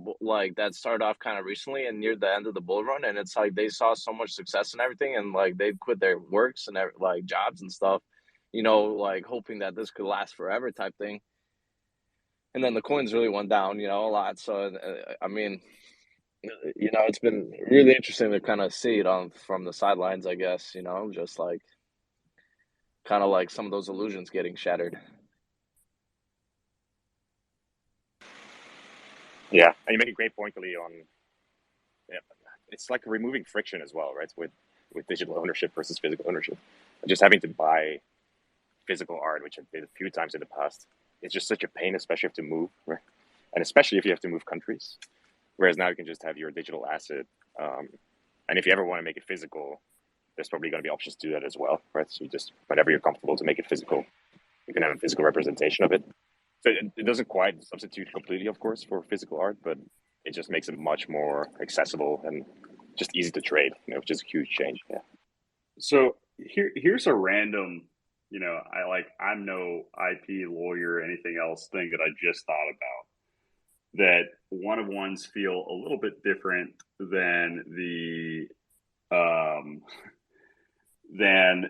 that started off kind of recently and near the end of the bull run, and it's like they saw so much success and everything, and like they quit their works and like jobs and stuff, like hoping that this could last forever type thing. And then the coins really went down, a lot. So I mean, it's been really interesting to kind of see it from the sidelines, I guess. Just like kind of like some of those illusions getting shattered. Yeah, and you make a great point, Lee, on it's like removing friction as well, right? With digital ownership versus physical ownership. Just having to buy physical art, which I've did a few times in the past, it's just such a pain, especially if you have to move, right? And especially if you have to move countries. Whereas now you can just have your digital asset. And if you ever want to make it physical, there's probably going to be options to do that as well, right? So you just, whenever you're comfortable to make it physical, you can have a physical representation of it. So it doesn't quite substitute completely, of course, for physical art, but it just makes it much more accessible and just easy to trade, which is a huge change. Yeah. So here's a random, I'm no IP lawyer or anything else thing that I just thought about, that one of ones feel a little bit different than the than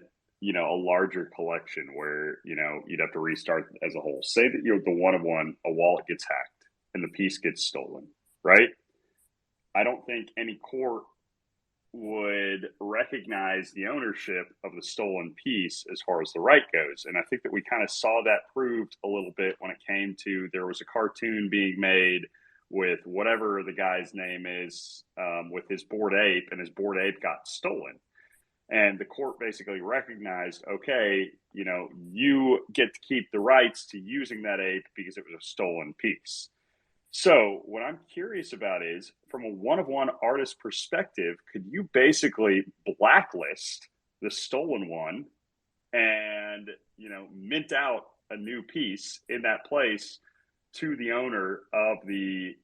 a larger collection where you'd have to restart as a whole. Say that the one of one, a wallet gets hacked and the piece gets stolen, right? I don't think any court would recognize the ownership of the stolen piece as far as the right goes. And I think that we kind of saw that proved a little bit when it came to, there was a cartoon being made with whatever the guy's name is, with his Bored Ape, and his Bored Ape got stolen. And the court basically recognized, okay, you get to keep the rights to using that ape because it was a stolen piece. So what I'm curious about is, from a one-of-one artist perspective, could you basically blacklist the stolen one and, mint out a new piece in that place to the owner of the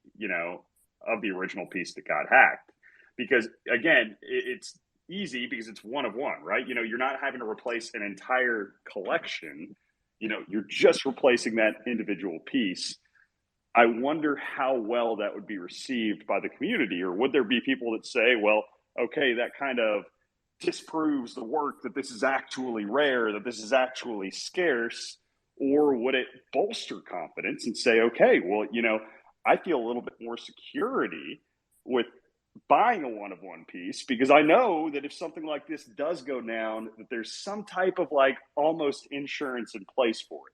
original piece that got hacked? Because again, it's easy because it's one of one, right? You're not having to replace an entire collection. You're just replacing that individual piece. I wonder how well that would be received by the community, or would there be people that say, well, okay, that kind of disproves the work, that this is actually rare, that this is actually scarce? Or would it bolster confidence and say, okay, well, I feel a little bit more security with buying a one-of-one piece because I know that if something like this does go down, that there's some type of almost insurance in place for it.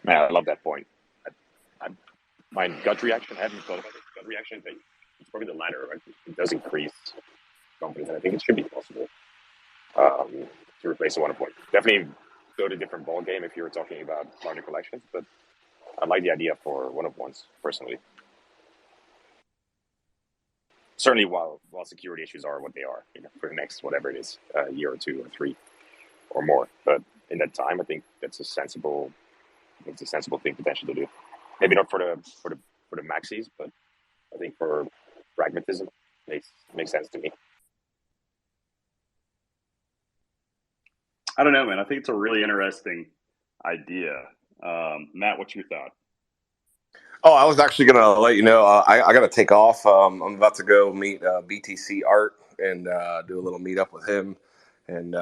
Man, I love that point. My gut reaction, I haven't thought about it, gut reaction, but it's probably the latter. Right? It does increase confidence, and I think it should be possible to replace a one-of-one. Definitely go to a different ball game if you were talking about larger collections, but I like the idea for one-of-ones personally. Certainly, while security issues are what they are, for the next whatever it is, a year or 2 or 3 or more. But in that time, I think that's a sensible thing potentially to do. Maybe not for the maxis, but I think for pragmatism makes sense to me. I don't know, man. I think it's a really interesting idea. Matt, what's your thought? Oh, I was actually going to let you know, I got to take off. I'm about to go meet BTC Art and do a little meetup with him. And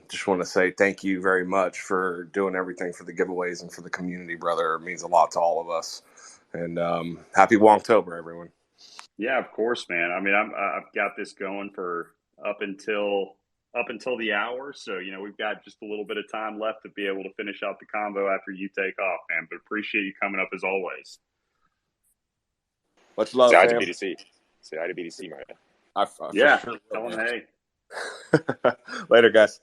just want to say thank you very much for doing everything for the giveaways and for the community, brother. It means a lot to all of us. And happy Wonktober, everyone. Yeah, of course, man. I mean, I've got this going for up until the hour. So, we've got just a little bit of time left to be able to finish out the combo after you take off, man. But appreciate you coming up as always. Much love, Say hi fam. to BDC. Say hi to BDC, Mario. Yeah, sure tell them hey. Later, guys.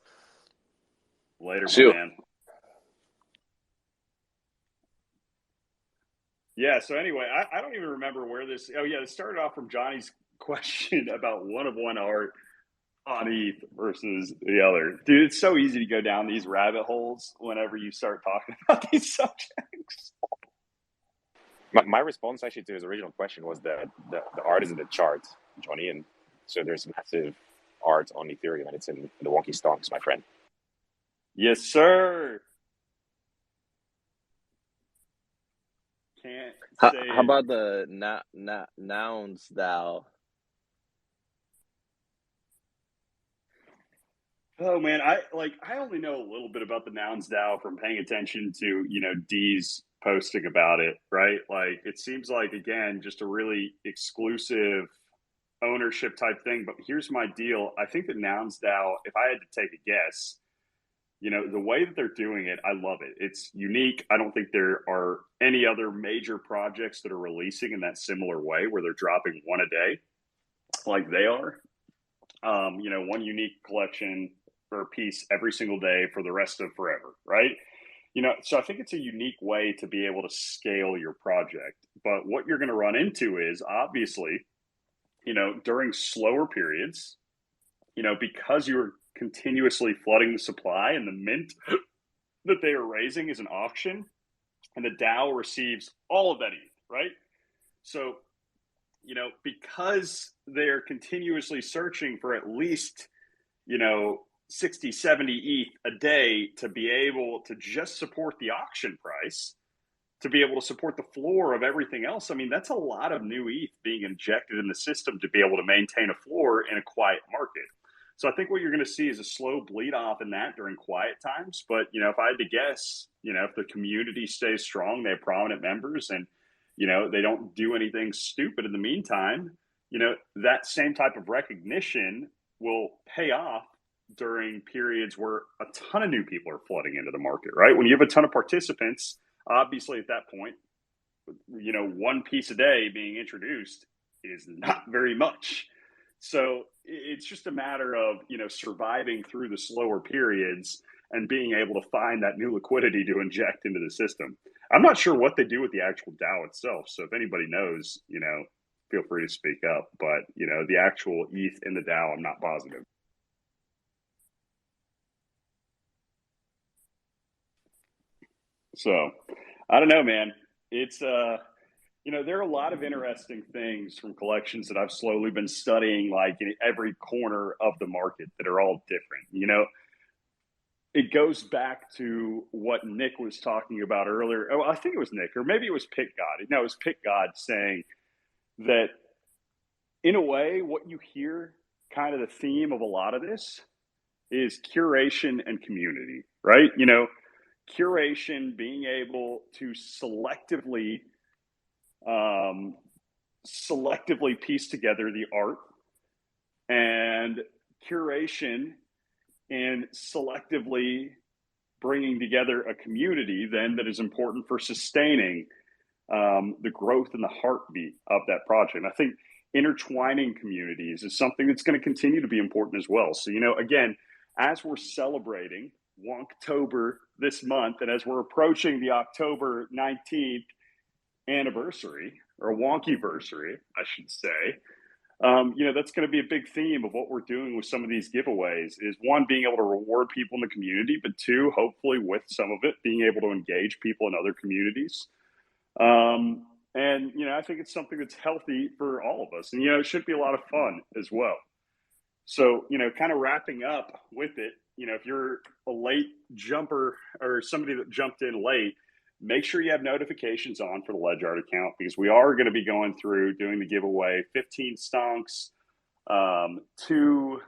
Later, See man. Yeah, so anyway, I don't even remember where this... Oh, yeah, it started off from Johnny's question about one-of-one art on ETH versus the other. Dude, it's so easy to go down these rabbit holes whenever you start talking about these subjects. My response actually to his original question was that the art is in the chart, Johnny, and so there's massive art on Ethereum, and it's in the Wonky Stonks, my friend. Yes, sir. Can't say How about the nouns thou? Oh man, I only know a little bit about the nouns DAO from paying attention to, D's posting about it, right? Like it seems like, again, just a really exclusive ownership type thing. But here's my deal. I think that nouns DAO, if I had to take a guess, the way that they're doing it, I love it. It's unique. I don't think there are any other major projects that are releasing in that similar way where they're dropping one a day like they are. One unique collection or piece every single day for the rest of forever, right? So I think it's a unique way to be able to scale your project. But what you're going to run into is obviously, during slower periods, because you're continuously flooding the supply and the mint that they are raising is an auction, and the DAO receives all of that ETH, right? So, because they're continuously searching for at least, 60, 70 ETH a day to be able to just support the auction price, to be able to support the floor of everything else. I mean, that's a lot of new ETH being injected in the system to be able to maintain a floor in a quiet market. So I think what you're going to see is a slow bleed off in that during quiet times. But, if I had to guess, if the community stays strong, they have prominent members, and, they don't do anything stupid in the meantime, that same type of recognition will pay off during periods where a ton of new people are flooding into the market, right? When you have a ton of participants, obviously at that point, one piece a day being introduced is not very much. So it's just a matter of, surviving through the slower periods and being able to find that new liquidity to inject into the system. I'm not sure what they do with the actual DAO itself. So if anybody knows, feel free to speak up. But, the actual ETH in the DAO, I'm not positive. So I don't know, man. It's, there are a lot of interesting things from collections that I've slowly been studying, like in every corner of the market, that are all different. It goes back to what Nick was talking about earlier. Oh, I think it was Nick, or maybe it was Pit God. No, it was Pit God saying that, in a way, what you hear, kind of the theme of a lot of this, is curation and community, right? Curation, being able to selectively piece together the art, and curation and selectively bringing together a community then that is important for sustaining the growth and the heartbeat of that project. And I think intertwining communities is something that's going to continue to be important as well. So, again, as we're celebrating Wonktober this month, and as we're approaching the October 19th anniversary, or Wonkyversary, I should say, that's going to be a big theme of what we're doing with some of these giveaways, is one, being able to reward people in the community, but two, hopefully with some of it, being able to engage people in other communities. And, I think it's something that's healthy for all of us, and, it should be a lot of fun as well. So, kind of wrapping up with it, if you're a late jumper or somebody that jumped in late, make sure you have notifications on for the LedgArt account, because we are going to be going through doing the giveaway: 15 stonks, 2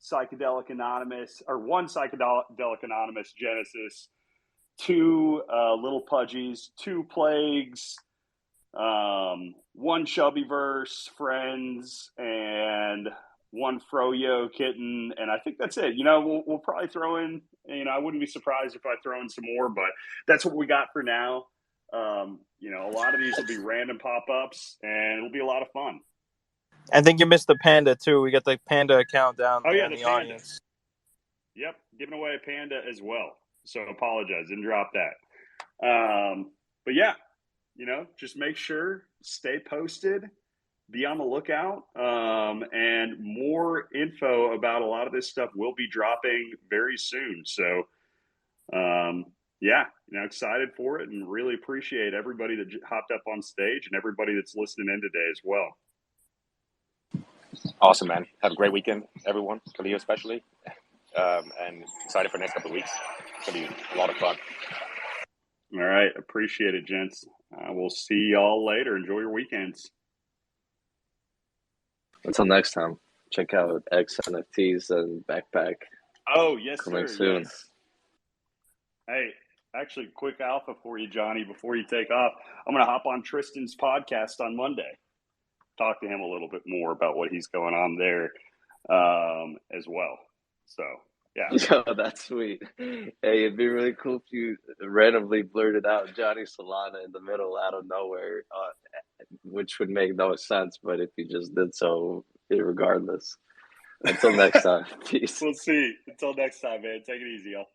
psychedelic anonymous, or 1 psychedelic anonymous Genesis, 2 little pudgies, 2 plagues, 1 chubby verse friends, and 1 froyo kitten, and I think that's it. We'll probably throw in, I wouldn't be surprised if I throw in some more, but that's what we got for now. A lot of these will be random pop-ups, and it'll be a lot of fun. I think you missed the panda too. We got the panda account down there in the audience. Yep, giving away a panda as well. So apologize, didn't drop that. But yeah, just make sure, stay posted, be on the lookout, and more info about a lot of this stuff will be dropping very soon. So, excited for it, and really appreciate everybody that hopped up on stage and everybody that's listening in today as well. Awesome, man. Have a great weekend, everyone. Khalil especially. And excited for the next couple of weeks. It's going to be a lot of fun. All right. Appreciate it, gents. We'll see y'all later. Enjoy your weekends. Until next time, check out X NFTs and Backpack. Oh, yes, coming sir. soon. Yes. Hey, actually, quick alpha for you, Johnny, before you take off. I'm going to hop on Tristan's podcast on Monday. Talk to him a little bit more about what he's going on there as well. So, yeah. Yo, that's sweet. Hey, it'd be really cool if you randomly blurted out Johnny Solana in the middle out of nowhere, which would make no sense, but if you just did so, regardless. Until next time, peace. We'll see. Until next time, man. Take it easy, y'all.